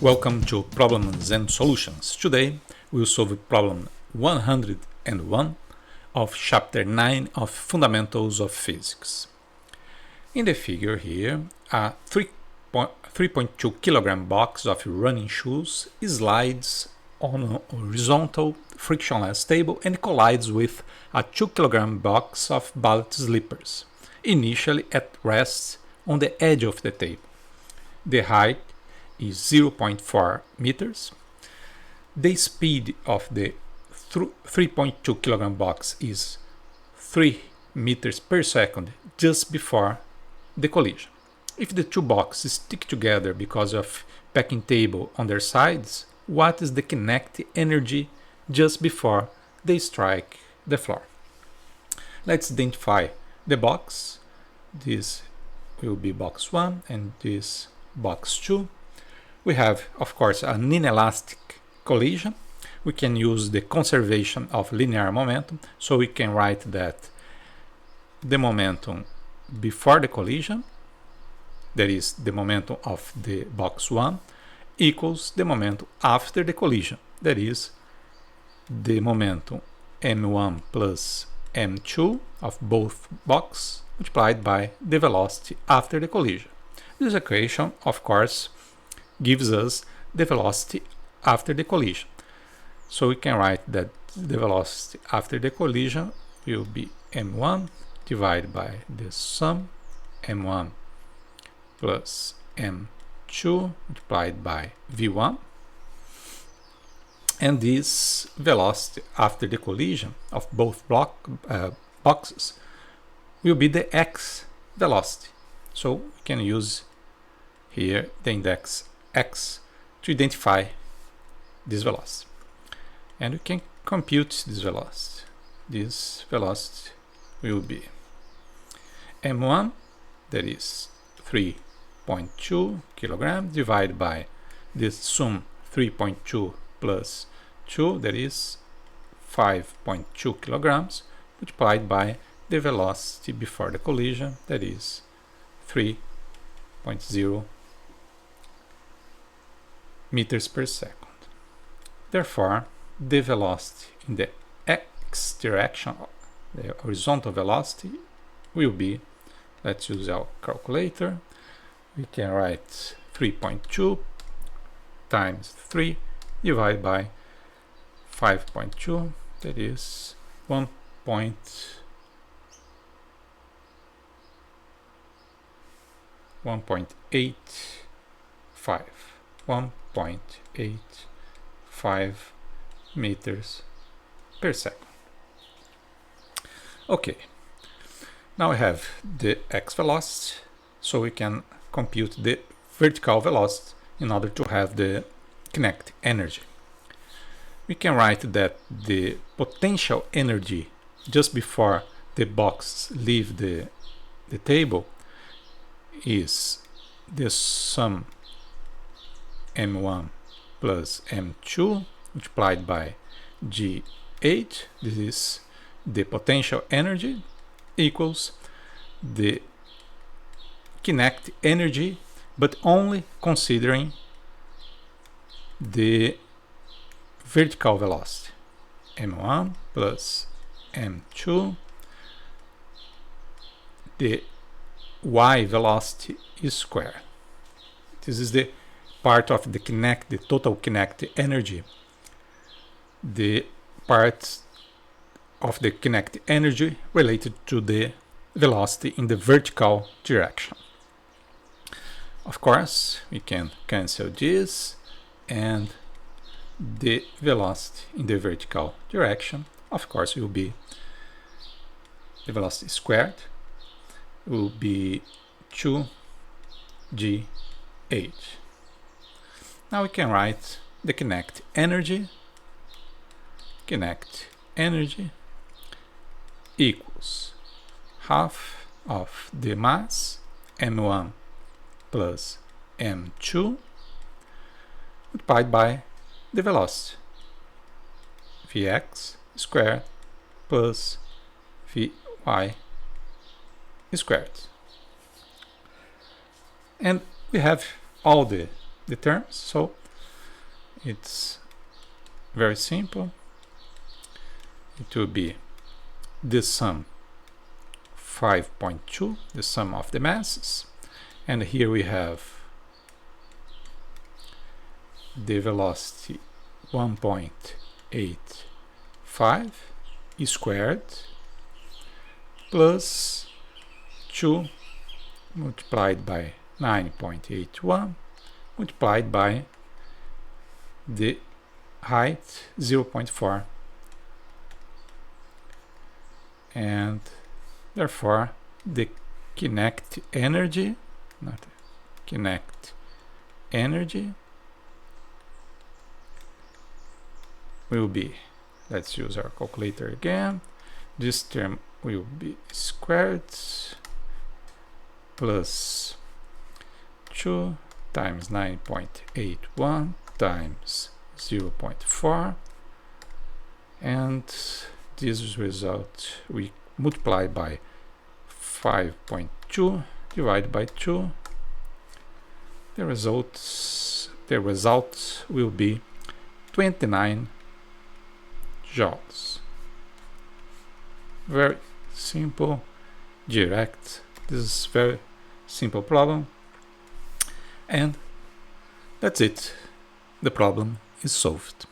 Welcome to Problems and Solutions. Today we'll solve problem 101 of Chapter 9 of Fundamentals of Physics. In the figure here, a 3.2 kilogram box of running shoes slides on a horizontal frictionless table and collides with a 2 kilogram box of ballet slippers, initially at rest on the edge of the table. The height is 0.4 meters. The speed of the 3.2 kilogram box is 3 meters per second just before the collision. If the two boxes stick together because of packing table on their sides, what is the kinetic energy just before they strike the floor? Let's identify the box. This will be box 1 and this box 2. We have, of course, an inelastic collision. We can use the conservation of linear momentum, so we can write that the momentum before the collision, that is the momentum of the box 1, equals the momentum after the collision, that is the momentum m1 plus m2 of both boxes multiplied by the velocity after the collision. This equation, of course, gives us the velocity after the collision. So we can write that the velocity after the collision will be m1 divided by the sum m1 plus m2 multiplied by v1. And this velocity after the collision of both boxes will be the x velocity. So we can use here the index x to identify this velocity. And we can compute this velocity. This velocity will be m1, that is 3.2 kilograms, divided by this sum 3.2 plus 2, that is 5.2 kilograms, multiplied by the velocity before the collision, that is 3.0 meters per second. Therefore, the velocity in the x direction, the horizontal velocity, will be, let's use our calculator, we can write 3.2 times 3 divided by 5.2, that is 1.85 meters per second. Okay, now we have the x velocity, so we can compute the vertical velocity in order to have the kinetic energy. We can write that the potential energy just before the box leave the table is the sum m1 plus m2 multiplied by g8. This is the potential energy equals the kinetic energy, but only considering the vertical velocity m1 plus m2. The y velocity is squared. This is the part of the total kinetic energy, the part of the kinetic energy related to the velocity in the vertical direction. Of course, we can cancel this, and the velocity in the vertical direction, of course, will be the velocity squared will be 2g8. Now we can write the kinetic energy. Kinetic energy equals half of the mass m1 plus m2 multiplied by the velocity vx squared plus vy squared. And we have all the terms, so it's very simple. It will be the sum 5.2, the sum of the masses, and here we have the velocity 1.85 squared plus 2 multiplied by 9.81 multiplied by the height 0.4, and therefore the kinetic energy, will be, let's use our calculator again, this term will be squared plus 2 times 9.81 times 0.4, and this result we multiply by 5.2 divided by 2. The result will be 29 joules. Very simple, direct. This is very simple problem, and that's it. The problem is solved.